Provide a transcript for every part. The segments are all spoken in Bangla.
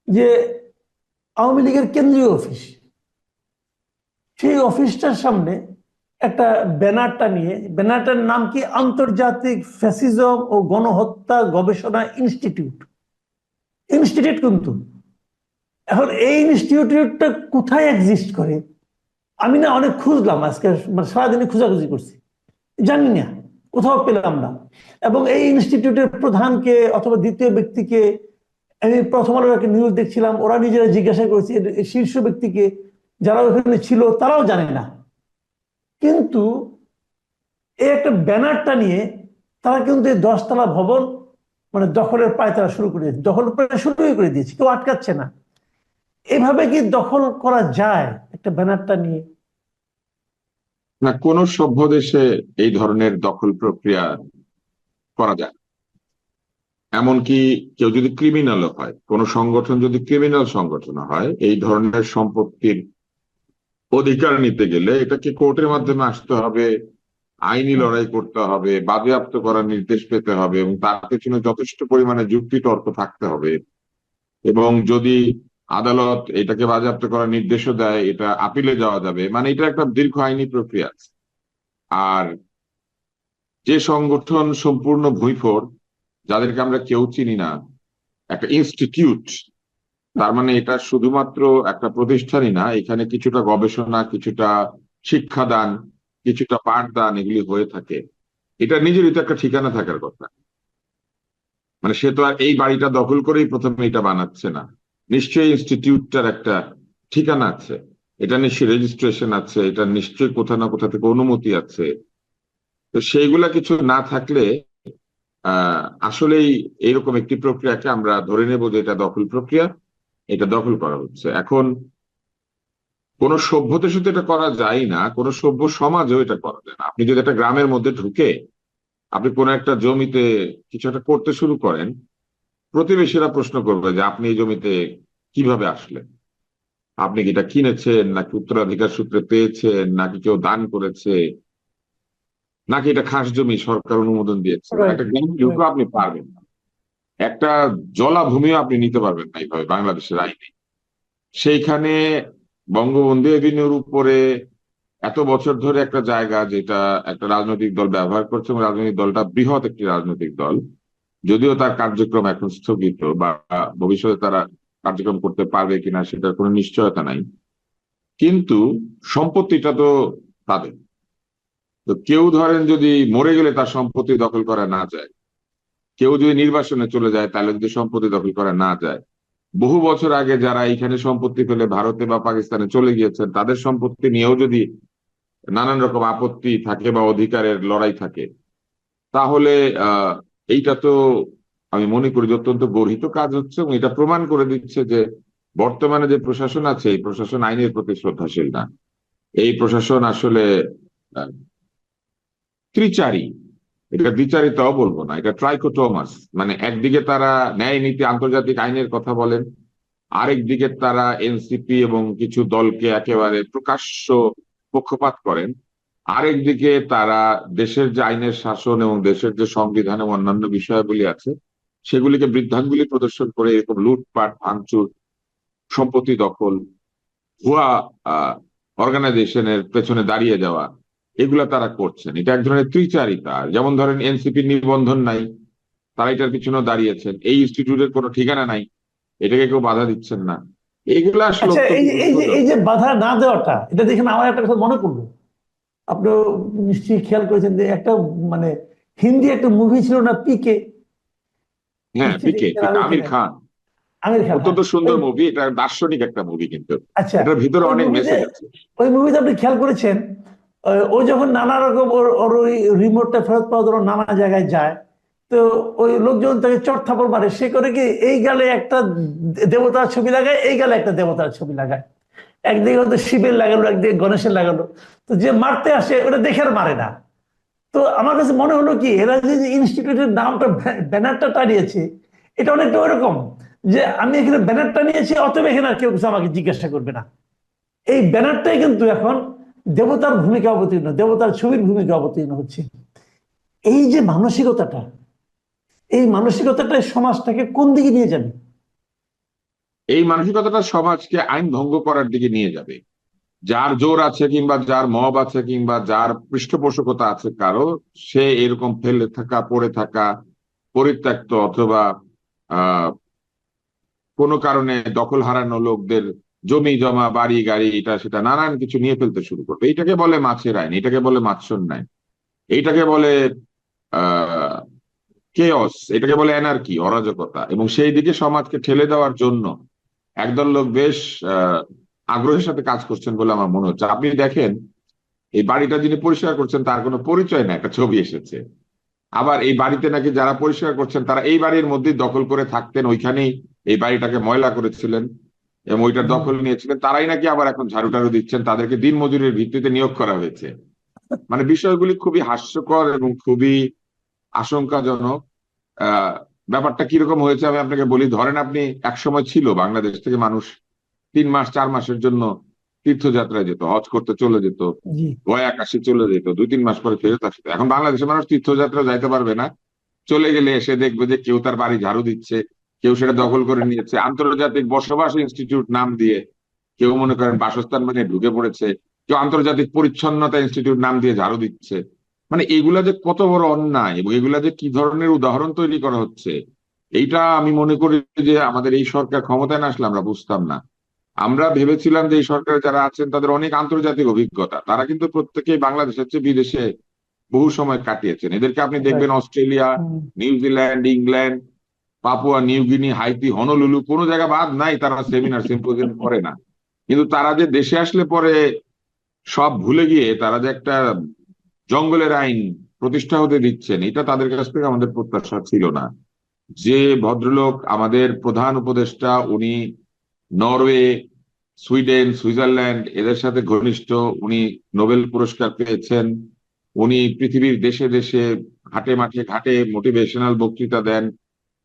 যে আওয়ামী লীগের কেন্দ্রীয় অফিস, সেই অফিসটার সামনে একটা ব্যানারটা নিয়ে, ব্যানারটার নাম কি, আন্তর্জাতিক ফ্যাসিজম ও গণহত্যা গবেষণা ইনস্টিটিউট। ইনস্টিটিউট কিন্তু, এখন এই ইনস্টিটিউটটা কোথায় এক্সিস্ট করে আমি না অনেক খুঁজলাম আজকে, মানে সারাদিনে খোঁজাখুঁজি করছি, জানি না, কোথাও পেলাম না। এবং এই ইনস্টিটিউটের প্রধানকে অথবা দ্বিতীয় ব্যক্তিকে, আমি প্রথম আলোর একটা নিউজ দেখছিলাম, ওরা নিজেরা জিজ্ঞাসা করেছে এই শীর্ষ ব্যক্তিকে, যারা ওখানে ছিল তারাও জানে না। কিন্তু এই একটা ব্যানারটা নিয়ে তারা কিন্তু এই 10 তলা ভবন মানে দখলের পায়তারা শুরু করে দিয়েছে, দখল প্রায় শুরুই করে দিয়েছে, কেউ আটকাচ্ছে না। এভাবে কি দখল করা যায় একটা ব্যানারটা নিয়ে? না, কোন সভ্য দেশে এই ধরনের দখল প্রক্রিয়া করা যায় না। এমনকি কেউ যদি ক্রিমিনালও হয়, কোন সংগঠন যদি ক্রিমিনাল সংগঠন হয়, এই ধরনের সম্পত্তির অধিকার নিতে গেলে এটাকে কোর্টের মাধ্যমে আসতে হবে, আইনি লড়াই করতে হবে, বাজেয়াপ্ত করার নির্দেশ পেতে হবে, এবং তার পেছনে যথেষ্ট পরিমাণে যুক্তি তর্ক থাকতে হবে। এবং যদি আদালত এটাকে বাজেয়াপ্ত করার নির্দেশও দেয়, এটা আপিলে যাওয়া যাবে, মানে এটা একটা দীর্ঘ আইনি প্রক্রিয়া আছে। আর যে সংগঠন সম্পূর্ণ ভুঁইফোড়, যাদেরকে আমরা কেউ চিনি না, একটা ইনস্টিটিউট, তার মানে এটা শুধুমাত্র একটা প্রতিষ্ঠানই না, এখানে কিছুটা গবেষণা, কিছুটা শিক্ষাদান, কিছুটা পাঠদান এগুলি হয়ে থাকে। এটা নিজেরই তো একটা ঠিকানা থাকার কথা। মানে সে তো আর এই বাড়িটা দখল করেই প্রথমে এটা বানাচ্ছে না, নিশ্চয়ই ইনস্টিটিউটটার একটা ঠিকানা আছে, এটা নিশ্চয়ই রেজিস্ট্রেশন আছে, এটা নিশ্চয়ই কোথা না কোথা থেকে অনুমতি আছে। তো সেইগুলা কিছু না থাকলে আসলেই এইরকম একটি প্রক্রিয়াকে আমরা ধরে নেব যে এটা দখল প্রক্রিয়া, এটা দখল করা হচ্ছে। এখন কোন সভ্যতার সাথে এটা করা যায় না, কোন সভ্য সমাজেও এটা করা যায় না। আপনি যদি একটা গ্রামের মধ্যে ঢুকে আপনি কোন একটা জমিতে কিছু একটা করতে শুরু করেন, প্রতিবেশীরা প্রশ্ন করবে যে আপনি এই জমিতে কিভাবে আসলেন, আপনি কি এটা কিনেছেন, নাকি উত্তরাধিকার সূত্রে পেয়েছেন, নাকি কেউ দান করেছে, নাকি এটা খাস জমি সরকার অনুমোদন দিয়েছে। মানে রাইট, একটা গ্রামে ঢুকে রাইট। আপনি পারবেন না, একটা জলাভূমিও আপনি নিতে পারবেন না এইভাবে বাংলাদেশের আইনে। সেইখানে বঙ্গবন্ধু এভিনিউর উপরে এত বছর ধরে একটা জায়গা, যেটা একটা রাজনৈতিক দল ব্যবহার করছে, এবং রাজনৈতিক দলটা বৃহৎ একটি রাজনৈতিক দল, যদিও তার কার্যক্রম এখন স্থগিত, বা ভবিষ্যতে তারা কার্যক্রম করতে পারবে কিনা সেটার কোনো নিশ্চয়তা নাই, কিন্তু সম্পত্তিটা তো তাদের। তো কেউ ধরেন যদি মরে গেলে তার সম্পত্তি দখল করা না যায়, কেউ যদি নির্বাসনে চলে যায় তাহলে যদি সম্পত্তি দখল করা না যায়, বহু বছর আগে যারা এখানে সম্পত্তি পেলে ভারতে বা পাকিস্তানে চলে গিয়েছেন, তাদের সম্পত্তি নিয়েও যদি নানান রকম আপত্তি থাকে বা অধিকারের লড়াই থাকে, তাহলে আহ এইটা তো আমি মনে করি যে অত্যন্ত গর্হিত কাজ হচ্ছে, এবং এটা প্রমাণ করে দিচ্ছে যে বর্তমানে যে প্রশাসন আছে, এই প্রশাসন আইনের প্রতি শ্রদ্ধাশীল না। এই প্রশাসন আসলে আহ, ত্রিচারী। এটা দ্বিচারিতাও বলবো না, এটা ট্রাইকোটোমাস। মানে একদিকে তারা ন্যায় নীতি আন্তর্জাতিক আইনের কথা বলেন, আরেক দিকে তারা এনসিপি এবং কিছু দলকে একেবারে প্রকাশ্য পক্ষপাত করেন, আরেক দিকে তারা দেশের যে আইনের শাসন এবং দেশের যে সংবিধান এবং অন্যান্য বিষয়াবলী আছে সেগুলিকে বৃদ্ধাঙ্গুলি প্রদর্শন করে এরকম লুটপাট, ভাঙচুর, সম্পত্তি দখল, ভুয়া অর্গানাইজেশনের পেছনে দাঁড়িয়ে যাওয়া, এগুলা তারা করছেন। এটা এক ধরনের ত্রিচারিতা। যেমন ধরেন এনসিপির নিবন্ধন নাই, তারা এটার পিছনে দাঁড়িয়েছেন, এই ইনস্টিটিউটের কোনো ঠিকানা নাই, এটাকে কেউ বাধা দিচ্ছেন না। এগুলো আসলে আচ্ছা, অত্যন্ত এই দুঃখজনক। যে বাধা না দেওয়াটা, এটা দেখে না আমার একটা কথা মনে পড়লো। আপনি নিশ্চয়ই খেয়াল করেছেন যে একটা মানে হিন্দি একটা মুভি ছিল না, পিকে? হ্যাঁ, নিশ্চয়ই পিকে, দেখেছেন, পিকে, আমির আমির খানের। খান। আমির খান, হ্যাঁ। অত্যন্ত ওই, সুন্দর মুভি, এটা দার্শনিক একটা মুভি কিন্তু আচ্ছা, এটার ভিতরে ওই অনেক মুভিতে, মেসেজ আছে। আপনি খেয়াল করেছেন, ও যখন নানা রকম ওর ওর ওই রিমোটটা ফেরত পাওয়ার জন্য নানা জায়গায় যায়, তো ওই লোকজন তাকে চট থাপড় মারে, সে করে কি এই গালে একটা দেবতার ছবি লাগায়, এই গালে একটা দেবতার ছবি লাগায়, একদিকে হয়তো শিবের লাগালো, একদিকে গণেশের লাগালো। তো যে মারতে আসে ওটা দেখে আর মারে না। তো আমার কাছে মনে হলো কি, এরা যে ইনস্টিটিউটের নামটা ব্যানারটা টানিয়েছে, এটা অনেকটা ওইরকম যে আমি এখানে ব্যানারটা নিয়েছি, অতএব এখানে আর কেউ কিছু আমাকে জিজ্ঞাসা করবে না। এই ব্যানারটাই কিন্তু এখন দেবতার ভূমিকা অবতীর্ণ, দেবতার ছবির ভূমিকা অবতীর্ণ হচ্ছে। এই যে মানসিকতাটা, এই মানসিকতাটা সমাজটাকে কোন দিকে নিয়ে যাবে? এই মানসিকতাটা সমাজকে আইন ভঙ্গ করার দিকে নিয়ে যাবে। যার জোর আছে কিংবা যার মব আছে কিংবা যার পৃষ্ঠপোষকতা আছে কারো, সে এরকম ফেলে থাকা, পড়ে থাকা, পরিত্যক্ত অথবা আহ কোনো কারণে দখল হারানো লোকদের জমি জমা, বাড়ি গাড়ি, এটা সেটা নানান কিছু নিয়ে ফেলতে শুরু করবে। এইটাকে বলে মাছের আইন, এটাকে বলে মাৎসর্য আইন, এইটাকে বলে আহ কেয়স, এটাকে বলে অ্যানার্কি, অরাজকতা। এবং সেই দিকে সমাজকে ঠেলে দেওয়ার জন্য একদল লোক বেশ আগ্রহের সাথে কাজ করছেন বলে আমার মনে হচ্ছে। আপনি দেখেন, এই বাড়িটা যিনি পরিষ্কার করছেন তার কোনো পরিচয় না, একটা ছবি এসেছে। আবার এই বাড়িতে নাকি যারা পরিষ্কার করছেন তারা এই বাড়ির মধ্যেই দখল করে থাকতেন, ওইখানেই এই বাড়িটাকে ময়লা করেছিলেন এবং ওইটার হুম। দখল নিয়েছিলেন, তারাই নাকি আবার এখন ঝাড়ু টাড়ু দিচ্ছেন, তাদেরকে দিন মজুরির ভিত্তিতে নিয়োগ করা হয়েছে। মানে বিষয়গুলি খুবই হাস্যকর এবং খুবই আশঙ্কাজনক। আহ ব্যাপারটা কিরকম হয়েছে আমি আপনাকে বলি। ধরেন আপনি, এক সময় ছিল বাংলাদেশ থেকে মানুষ 3 মাস 4 মাসের জন্য তীর্থযাত্রায় যেত, হজ করতে চলে যেত, জি। গয়া কাশি চলে যেত, 2-3 মাস পরে ফেরত আসতো। এখন বাংলাদেশের মানুষ তীর্থযাত্রা যাইতে পারবে না, চলে গেলে এসে দেখবে যে কেউ তার বাড়ি ঝাড়ু দিচ্ছে, কেউ সেটা দখল করে নিয়েছে, আন্তর্জাতিক বসবাস ইনস্টিটিউট নাম দিয়ে কেউ মনে করেন বাসস্থান মানে ঢুকে পড়েছে, কেউ আন্তর্জাতিক পরিচ্ছন্নতা ইনস্টিটিউট নাম দিয়ে ঝাড়ু দিচ্ছে। মানে এগুলা যে কত বড় অন্যায় এবং এগুলা যে কি ধরনের উদাহরণ তৈরি করা হচ্ছে, এইটা আমি মনে করি যে আমাদের এই সরকার ক্ষমতায় না আসলে আমরা বুঝতাম না। আমরা ভেবেছিলাম যে এই সরকারে যারা আছেন তাদের অনেক আন্তর্জাতিক অভিজ্ঞতা, তারা কিন্তু প্রত্যেকেই বাংলাদেশের চেয়ে বিদেশে বহু সময় কাটিয়েছেন। এদেরকে আপনি দেখবেন রাইট। অস্ট্রেলিয়া, হুম। New Zealand, England, Papua New Guinea, Haiti, Honolulu, কোনো জায়গা বাদ নাই তারা সেমিনার সিম্পোজিয়াম করে না। কিন্তু তারা যে দেশে আসলে পরে সব ভুলে গিয়ে তারা যে একটা জঙ্গলের আইন প্রতিষ্ঠা হতে দিচ্ছেন, এটা তাদের কাছ থেকে আমাদের প্রত্যাশা ছিল না। যে ভদ্রলোক আমাদের প্রধান উপদেষ্টা, উনি নরওয়ে, সুইডেন, সুইজারল্যান্ড এদের সাথে ঘনিষ্ঠ, উনি নোবেল পুরস্কার পেয়েছেন, উনি পৃথিবীর দেশে দেশে ঘাটে মাঠে ঘাটে মোটিভেশনাল বক্তৃতা দেন,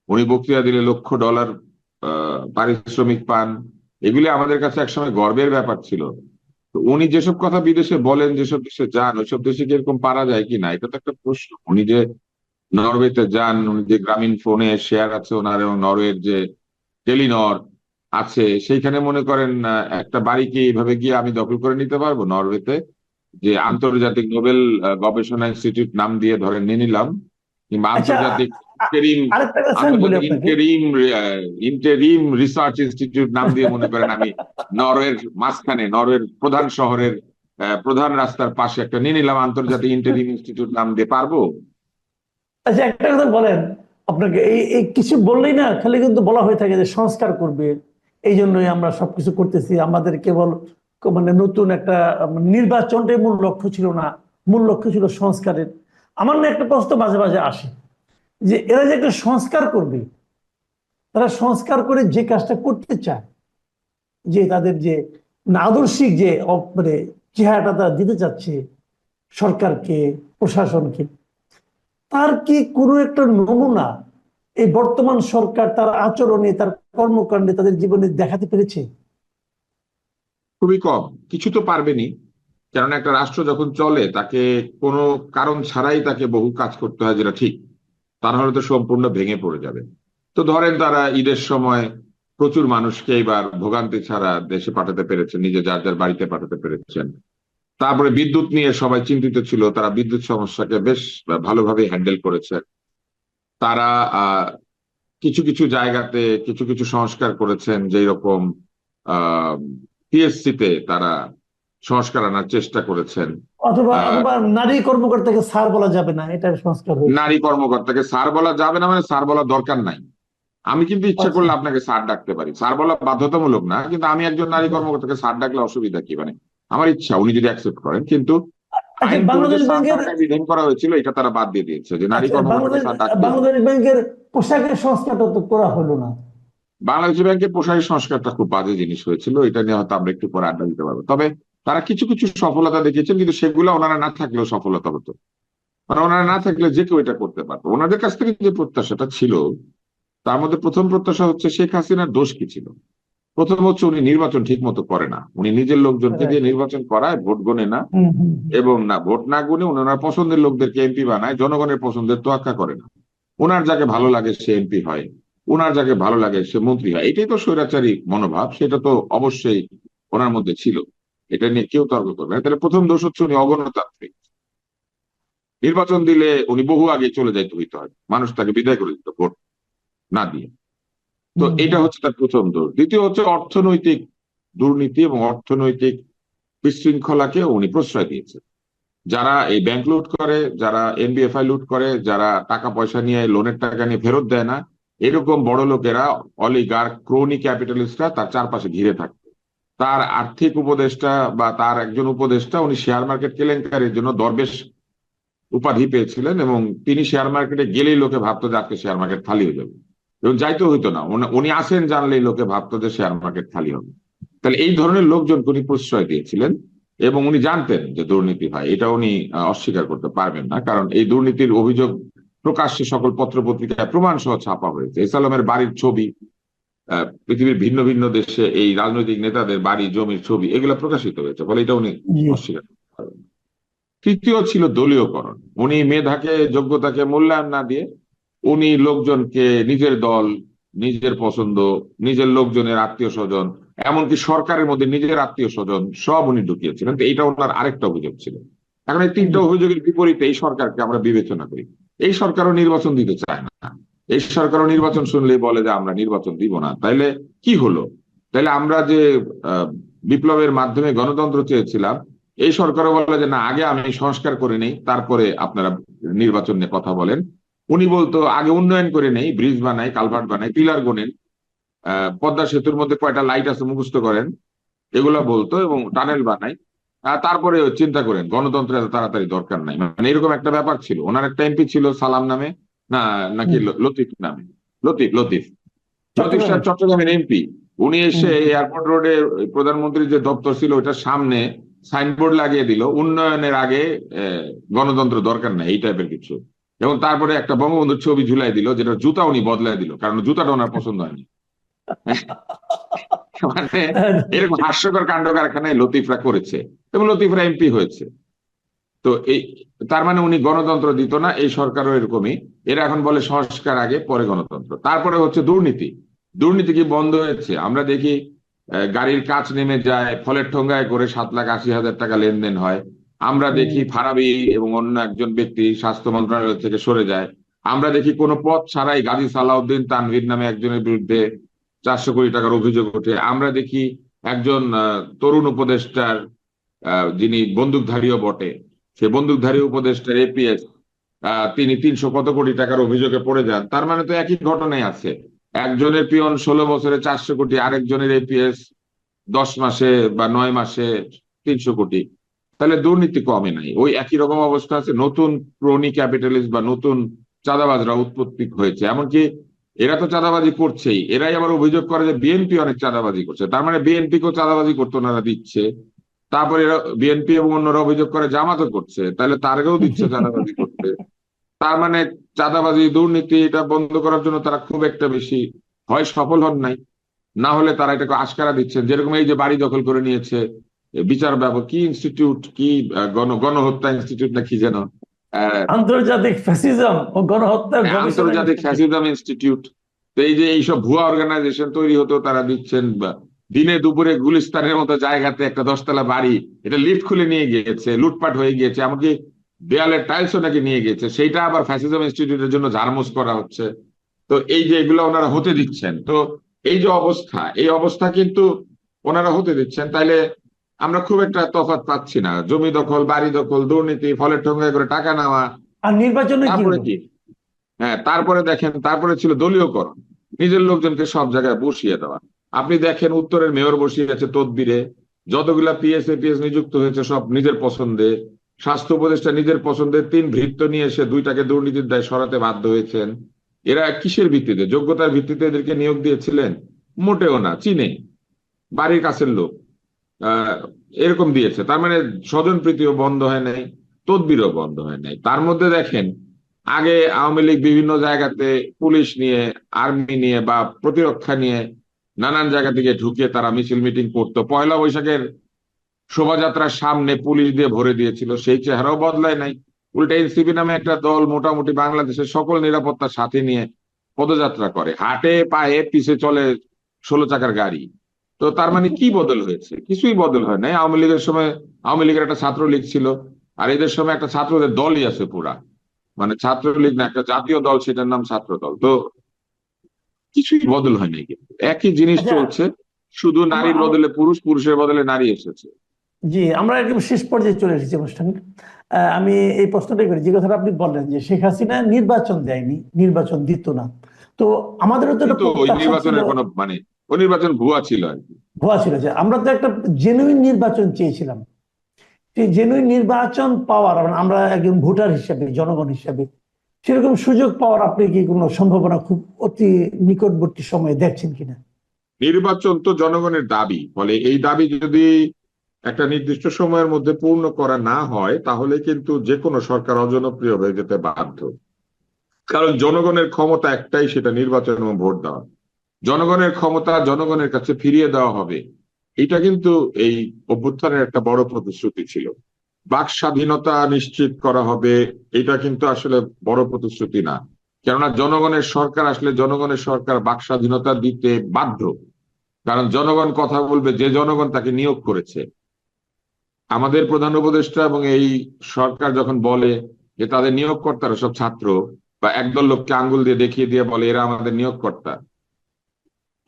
উনি বক্তৃতা দিলে $1,00,000 পারিশ্রমিক পান। এগুলি আমাদের কাছে একসময় গর্বের ব্যাপার ছিল। তো উনি যেসব কথা বিদেশে বলেন, যেসব দেশে যান, ওইসব দেশে কি এরকম পারা যায় কিনা, এটা তো একটা প্রশ্ন। উনি যে নরওয়েতে যান, উনি যে গ্রামীণ ফোনে শেয়ার আছে ওনার, এবং নরওয়ের যে টেলিনর আছে সেইখানে মনে করেন একটা বাড়িকে এইভাবে গিয়ে আমি দখল করে নিতে পারবো নরওয়েতে, যে আন্তর্জাতিক নোবেল গবেষণা ইনস্টিটিউট নাম দিয়ে ধরেন নিয়ে নিলাম, কিংবা আচ্ছা, আ- ইন্টেরিম আরেকটা কথা আমি বলি আন্তর্জাতিক আপনাকে। ইন্টেরিম রিসার্চ ইনস্টিটিউট নাম দিয়ে মনে করেন আমি নরওয়ের মাঝখানে, নরওয়ের প্রধান শহরের প্রধান রাস্তার পাশে একটা নিয়ে নিলাম আন্তর্জাতিক ইন্টেরিম ইনস্টিটিউট নাম দিয়ে, পারবো? আচ্ছা, একটা কথা বলেন আপনাকে, এই এই কিছু বললেই না খালি কিন্তু বলা হয়ে থাকে যে সংস্কার করবে, এই জন্যই আমরা সবকিছু করতেছি, আমাদের কেবল মানে নতুন একটা নির্বাচনটাই মূল লক্ষ্য ছিল না, মূল লক্ষ্য ছিল সংস্কারের। আমার না একটা প্রশ্ন মাঝে মাঝে আসে যে এরা যে একটা সংস্কার করবে, তারা সংস্কার করে যে কাজটা করতে চায়, যে তাদের যে আদর্শিক যে মানে চেহারাটা তারা দিতে চাচ্ছে সরকারকে, প্রশাসনকে, তার কি কোনো একটা নমুনা এই বর্তমান সরকার তার আচরণে, তার কর্মকাণ্ডে, তাদের জীবনে দেখাতে পেরেছে? খুবই কম। কিছু তো পারবেনই, কারণ একটা রাষ্ট্র যখন চলে তাকে কোনো কারণ ছাড়াই তাকে বহু কাজ করতে হয়, যেটা ঠিক, তা নাহলে তো সম্পূর্ণ ভেঙে পড়ে যাবে। তো ধরেন তারা ঈদের সময় প্রচুর মানুষকে এবার ভোগান্তি ছাড়া দেশে পাঠাতে পেরেছেন, নিজে যার যার বাড়িতে পাঠাতে পেরেছেন। তারপরে বিদ্যুৎ নিয়ে সবাই চিন্তিত ছিল, তারা বিদ্যুৎ সমস্যাকে বেশ ভালোভাবে হ্যান্ডেল করেছে। তারা কিছু কিছু জায়গাতে কিছু কিছু সংস্কার করেছেন, যেই রকম আহ পিএসসি তে তারা সংস্কার আনার চেষ্টা করেছেন। অথবা আহ অথবা নারী কর্মকর্তাকে স্যার বলা যাবে না, এটা সংস্কার হয়েছে। নারী কর্মকর্তাকে স্যার বলা যাবে না, মানে স্যার বলার দরকার নাই। আমি কিন্তু ইচ্ছা আচ্ছা। করলে আপনাকে স্যার ডাকতে পারি, স্যার বলা বাধ্যতামূলক না, কিন্তু আমি একজন নারী আচ্ছা। কর্মকর্তাকে স্যার ডাকলে অসুবিধা কি? মানে আমার ইচ্ছা, উনি যদি অ্যাকসেপ্ট করেন। কিন্তু আচ্ছা, আইন করে যে বাংলাদেশ স্যার ব্যাংকের, ডাকা বিধান করা হয়েছিল, এটা তারা বাদ দিয়ে দিয়েছে, যে নারী আচ্ছা কর্মকর্তাকে বাংলাদেশ স্যার ডাকতেই হবে। বাংলাদেশ ব্যাংকের পোশাকের সংস্কারটা তো করা হলো না। বাংলাদেশ ব্যাংকের পোশাকের সংস্কারটা খুব বাজে জিনিস হয়েছিল, এটা নিয়ে হয়তো আমরা একটু পরে আড্ডা দিতে পারবো। তবে তারা কিছু কিছু সফলতা দেখিয়েছেন, কিন্তু সেগুলো ওনারা না থাকলেও সফলতা হতো। মানে ওনারা না থাকলে যে কেউ এটা করতে পারতো। ওনাদের কাছ থেকে যে প্রত্যাশাটা ছিল, তার মধ্যে প্রথম প্রত্যাশা হচ্ছে শেখ হাসিনার দোষ কি ছিল। প্রথম হচ্ছে উনি নির্বাচন ঠিক মতো করে না, উনি নিজের লোকজনকে রাইট। দিয়ে নির্বাচন করায়, ভোট গণে না। হুম, হুম, হুম। এবং না, ভোট না গুনে উনি ওনার পছন্দের লোকদেরকে এমপি বানায়, জনগণের পছন্দের তোয়াক্কা করে না। ওনার যাকে ভালো লাগে সে এমপি হয়। ওনার যাকে ভালো লাগে সে মন্ত্রী হয়, এটাই তো স্বৈরাচারী মনোভাব, সেটা তো অবশ্যই ওনার মধ্যে ছিল, এটা নিয়ে কেউ তর্ক করবে না। তাহলে প্রথম দোষ হচ্ছে উনি অগণতান্ত্রিক। নির্বাচন দিলে উনি বহু আগে চলে যাইতে হইতে হয়, মানুষ তাকে বিদায় করে দিত ভোট না দিয়ে। তো হুম, এটা হুম। হচ্ছে তার প্রথম দোষ। দ্বিতীয় হচ্ছে অর্থনৈতিক দুর্নীতি এবং অর্থনৈতিক বিশৃঙ্খলাকে উনি প্রশ্রয় দিয়েছেন। যারা এই ব্যাংক লুট করে, যারা এনবিএফআই লুট করে, যারা টাকা পয়সা নিয়ে লোনের টাকা নিয়ে ফেরত দেয় না, এরকম বড় লোকেরা, অলিগার্ক, ক্রোনি ক্যাপিটালিস্টরা তার চারপাশে ঘিরে থাকে। তার আর্থিক উপদেষ্টা বা তার একজন উপদেষ্টা উনি শেয়ার মার্কেট কেলেঙ্কারির জন্য দরবেশ উপাধি পেয়েছিলেন, এবং তিনি শেয়ার মার্কেটে গেলেই লোকে ভাবতো যে আজকে শেয়ার মার্কেট খালি হয়ে যাবে, এবং যাইতে হইতো না, উনি আসেন জানলেই লোকে ভাবতো যে শেয়ার মার্কেট খালি হবে। তাহলে এই ধরনের লোকজনকে উনি প্রশ্রয় দিয়েছিলেন, এবং উনি জানতেন যে দুর্নীতি হয়, এটা উনি অস্বীকার করতে পারবেন না, কারণ এই দুর্নীতির অভিযোগ প্রকাশ্যে সকল পত্র পত্রিকায় প্রমাণ সহ ছাপা হয়েছে। এসালামের বাড়ির ছবি, পৃথিবীর ভিন্ন ভিন্ন দেশে এই রাজনৈতিক নেতাদের বাড়ি জমির ছবি, এগুলো প্রকাশিত হয়েছে, ফলে এটা উনি জি। অস্বীকার করতে পারবেন না। তৃতীয় ছিল দলীয়করণ। উনি মেধাকে, যোগ্যতাকে মূল্যায়ন না দিয়ে উনি লোকজনকে নিজের দল, নিজের পছন্দ, নিজের লোকজনের আত্মীয় স্বজন, এমনকি সরকারের মধ্যে নিজের আত্মীয় স্বজন সব উনি ঢুকিয়েছিলেন। তো এটা ওনার আরেকটা অভিযোগ ছিল। এখন এই তিনটা জি। অভিযোগের বিপরীতে এই সরকারকে আমরা বিবেচনা করি। এই সরকারও নির্বাচন দিতে চায় না, এই সরকারও নির্বাচন শুনলেই বলে যে আমরা নির্বাচন দিব না। তাইলে কি হলো? তাইলে আমরা যে আহ, বিপ্লবের মাধ্যমে গণতন্ত্র চেয়েছিলাম, এই সরকারও বলে যে না, আগে আমি সংস্কার করে নেই, তারপরে আপনারা নির্বাচন নিয়ে কথা বলেন। উনি বলতো আগে উন্নয়ন করে নেই, ব্রিজ বানাই, কালভার্ট বানাই, পিলার গোনেন, পদ্মা সেতুর মধ্যে কয়টা লাইট আছে মুখস্থ করেন, এগুলা বলতো, এবং টানেল বানাই, তারপরে চিন্তা করেন, গণতন্ত্র এত তাড়াতাড়ি দরকার নাই, মানে এরকম একটা ব্যাপার ছিল। ওনার একটা এমপি ছিল সালাম নামে, না নাকি হুম। লতিফ নামে, লতিফ লতিফ লতিফ চট্টগ্রামে। সাহেব চট্টগ্রামের এমপি। উনি হুম, এসে হুম। এয়ারপোর্ট রোডে প্রধানমন্ত্রীর যে দপ্তর ছিল ওইটার সামনে সাইনবোর্ড লাগিয়ে দিল, উন্নয়নের আগে গণতন্ত্র দরকার নাই, এই টাইপের কিছু। এবং তারপরে একটা বঙ্গবন্ধুর ছবি ঝুলাই দিল, যেটা জুতা উনি বদলাই দিল, কারণ জুতাটা ওনার পছন্দ হয়নি। মানে এরকম হাস্যকর কাণ্ড কারখানায় লতিফরা করেছে, এবং লতিফরা এমপি হয়েছে। তো এই, তার মানে উনি গণতন্ত্র দিত না, এই সরকারও এরকমই। এরা এখন বলে সংস্কার আগে পরে গণতন্ত্র। তারপরে হচ্ছে দুর্নীতি। দুর্নীতি কি বন্ধ হয়েছে? আমরা দেখি গাড়ির কাচ নেমে যায়, ফলের ঠোঙ্গায় করে 7,80,000 টাকা লেনদেন হয়। আমরা দেখি হুম। ফারাবি এবং অন্য একজন ব্যক্তি স্বাস্থ্য মন্ত্রণালয় থেকে সরে যায়। আমরা দেখি কোনো পথ ছাড়াই গাজী সালাউদ্দিন তানভীর নামে একজনের বিরুদ্ধে 400 কোটি টাকার অভিযোগ ওঠে। আমরা দেখি একজন তরুণ উপদেষ্টার, যিনি বন্দুকধারীও বটে, সে বন্দুকধারী উপদেষ্টার এপিএস, তিনি 300 কত কোটি টাকার অভিযোগে পড়ে যান। তার মানে তো একই ঘটনাই আছে, একজনের পিয়ন 16 বছরে 400 কোটি, আরেকজনের এপিএস 10 মাসে বা 9 মাসে 300 কোটি। তাহলে দুর্নীতি কমে নাই, ওই একই রকম অবস্থা আছে। নতুন ক্রোনি ক্যাপিটালিস্ট বা নতুন চাঁদাবাজরা উৎপত্তি হয়েছে। এমনকি এরা তো চাঁদাবাজি করছেই, এরাই আবার অভিযোগ করে যে বিএনপি অনেক চাঁদাবাজি করছে, তার মানে বিএনপি কেও চাঁদাবাজি করতে ওনারা দিচ্ছে। তারপরে এরা, বিএনপি এবং অন্যরা অভিযোগ করে জামাতও করছে, তাহলে তারকেও দিচ্ছে চাঁদাবাজি করতে। তার মানে চাঁদাবাজি, দুর্নীতি, এটা বন্ধ করার জন্য তারা খুব একটা বেশি হয় সফল হন নাই, না হলে তারা এটাকে আশকারা দিচ্ছেন। যেরকম এই যে বাড়ি দখল করে নিয়েছে, বিচার ব্যবস্থা কি ইনস্টিটিউট, কি গণহত্যা ইনস্টিটিউট না কি যেন, আহ, আন্তর্জাতিক ফ্যাসিজম ও গণহত্যা গবেষণা আন্তর্জাতিক ইনস্টিটিউট। Fascism institute. তো এই যে এইসব ভুয়া অর্গানাইজেশন তৈরি হতো, তারা দিচ্ছেন। বা দিনে দুপুরে গুলিস্তানের মতো জায়গাতে একটা 10 তলা বাড়ি, এটা লিফট খুলে নিয়ে গিয়েছে, লুটপাট হয়ে গিয়েছে, এমনকি দেয়ালের টাইলসও নাকি নিয়ে গিয়েছে, সেইটা আবার ফ্যাসিজম ইনস্টিটিউটের জন্য ঝাড়মুছ করা হচ্ছে। তো এই যে এগুলো ওনারা হতে দিচ্ছেন, তো এই যে অবস্থা, এই অবস্থা কিন্তু ওনারা হতে দিচ্ছেন। তাইলে আমরা খুব একটা তফাৎ পাচ্ছি না, জমি দখল, বাড়ি দখল, দুর্নীতি, ফলের ঠোঙ্গায় করে টাকা নেওয়া। আর নির্বাচনে কি তারপরে হলো? কি? হ্যাঁ, তারপরে দেখেন, তারপরে ছিল দলীয়করণ, নিজের লোকজনকে সব জায়গায় বসিয়ে দেওয়া। আপনি দেখেন উত্তরের মেয়র বসিয়ে আছে তদবিরে, যতগুলা পিএস এপিএস নিযুক্ত হয়েছে সব নিজের পছন্দে। স্বাস্থ্য উপদেষ্টা নিজের পছন্দের 3 ভৃত্য নিয়ে এসে 2টাকে দুর্নীতির দায় সরাতে বাধ্য হয়েছেন। এরা কিসের ভিত্তিতে? যোগ্যতার ভিত্তিতে এদেরকে নিয়োগ দিয়েছিলেন? মোটেও না, চিনে, বাড়ির কাছের লোক, আহ এরকম দিয়েছে। তার মানে স্বজনপ্রীতিও বন্ধ হয় নাই, তদবিরও বন্ধ হয় নাই। তার মধ্যে দেখেন, আগে আওয়ামী লীগ বিভিন্ন জায়গাতে পুলিশ নিয়ে, আর্মি নিয়ে বা প্রতিরক্ষা নিয়ে নানান জায়গা থেকে ঢুকে তারা মিছিল মিটিং করতো, পয়লা বৈশাখের শোভাযাত্রার সামনে পুলিশ দিয়ে ভরে দিয়েছিল, সেই চেহারাও বদলায় নাই। উল্টা এনসিপি নামে একটা দল মোটামুটি বাংলাদেশের সকল নিরাপত্তার সাথে নিয়ে পদযাত্রা করে, হাঁটে পায়ে, পিছে চলে 16 চাকার গাড়ি। তো তার মানে কি বদল হয়েছে? কিছুই বদল হয় নাই। আওয়ামী লীগের সময় আওয়ামী লীগের একটা ছাত্রলীগ ছিল, আর এদের সময় একটা ছাত্রদের দলই আছে পুরা, মানে ছাত্রলীগ না, একটা জাতীয় দল, সেটার নাম ছাত্র দল। তো কিছুই বদল হয় নাই, কিন্তু একই জিনিস আচ্ছা, চলছে, শুধু আমরা নারীর বদলে পুরুষ, পুরুষের বদলে নারী এসেছে। জি, আমরা একদম শেষ পর্যায়ে চলে এসেছি অনুষ্ঠান। আমি এই প্রশ্নটাই করি, যে কথাটা আপনি বললেন যে শেখ হাসিনা নির্বাচন দেয়নি, নির্বাচন দিত না। তো আমাদেরও তো একটা কিন্তু ওই প্রত্যাশা ছিল, নির্বাচনের কোনো মানে, ওই নির্বাচন ভুয়া ছিল আর কি। ভুয়া ছিল, যে আমরা তো একটা জেনুইন নির্বাচন চেয়েছিলাম। সেই জেনুইন নির্বাচন পাওয়ার, মানে আমরা একজন ভোটার হিসেবে, জনগণ হিসেবে সেরকম সুযোগ পাওয়ার আপনি কি কোনো সম্ভাবনা খুব অতি নিকটবর্তী সময়ে দেখছেন কিনা? নির্বাচন তো জনগণের দাবি, ফলে এই দাবি যদি একটা নির্দিষ্ট সময়ের মধ্যে পূর্ণ করা না হয়, তাহলে কিন্তু যে কোনো সরকার অজনপ্রিয় হয়ে যেতে বাধ্য। কারণ জনগণের ক্ষমতা একটাই, সেটা নির্বাচন এবং ভোট দেওয়া। জনগণের ক্ষমতা জনগণের কাছে ফিরিয়ে দেওয়া হবে, এটা কিন্তু এই অভ্যুত্থানের একটা বড় প্রতিশ্রুতি ছিল। বাক স্বাধীনতা নিশ্চিত করা হবে, এটা কিন্তু আসলে বড় প্রতিশ্রুতি না। কেননা জনগণের সরকার আসলে জনগণের সরকার বাক স্বাধীনতা দিতে বাধ্য। কারণ জনগণ কথা বলবে, যে জনগণ তাকে নিয়োগ করেছে। আমাদের প্রধান উপদেষ্টা এবং এই সরকার যখন বলে যে তাদের নিয়োগকর্তারা সব ছাত্র, বা একদল লোককে আঙ্গুল দিয়ে দেখিয়ে দিয়ে বলে এরা আমাদের নিয়োগকর্তা,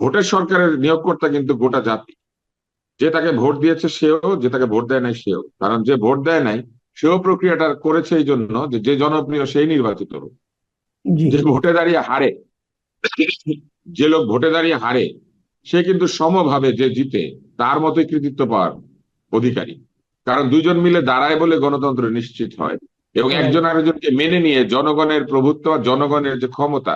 ভোটের সরকারের নিয়োগকর্তা কিন্তু গোটা জাতি। যে তাকে ভোট দিয়েছে সেও, যে তাকে ভোট দেয় নাই সেও। কারণ যে ভোট দেয় নাই সেও প্রক্রিয়াটা করেছে এই জন্য যে যে জনপ্রিয় সেই নির্বাচিত হোক। জি, যে ভোটে দাঁড়িয়ে হারে, যে লোক ভোটে দাঁড়িয়ে হারে, সে কিন্তু সমভাবে যে জিতে তার মতোই কৃতিত্ব পাওয়ার অধিকারী। কারণ দুইজন মিলে দাঁড়ায় বলে গণতন্ত্র নিশ্চিত হয়, এবং রাইট। একজন আরেকজনকে মেনে নিয়ে জনগণের প্রভুত্ব আর জনগণের যে ক্ষমতা,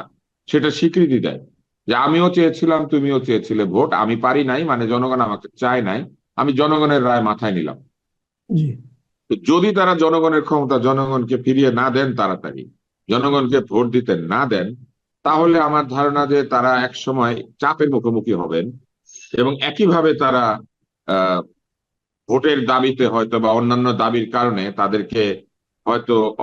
সেটা স্বীকৃতি দেয়। যে আমিও চেয়েছিলাম, তুমিও চেয়েছিলে ভোট, আমি পারি নাই মানে জনগণ আমাকে চায় নাই, আমি জনগণের রায় মাথায় নিলাম। জি, তো যদি তারা জনগণের ক্ষমতা জনগণকে ফিরিয়ে না দেন, তাড়াতাড়ি জনগণকে ভোট দিতে না দেন, তাহলে আমার ধারণা যে তারা এক সময় চাপের মুখোমুখি হবেন, এবং একইভাবে তারা আহ ভোটের দাবিতে হয়তো বা অন্যান্য দাবির কারণে তাদেরকে হয়তো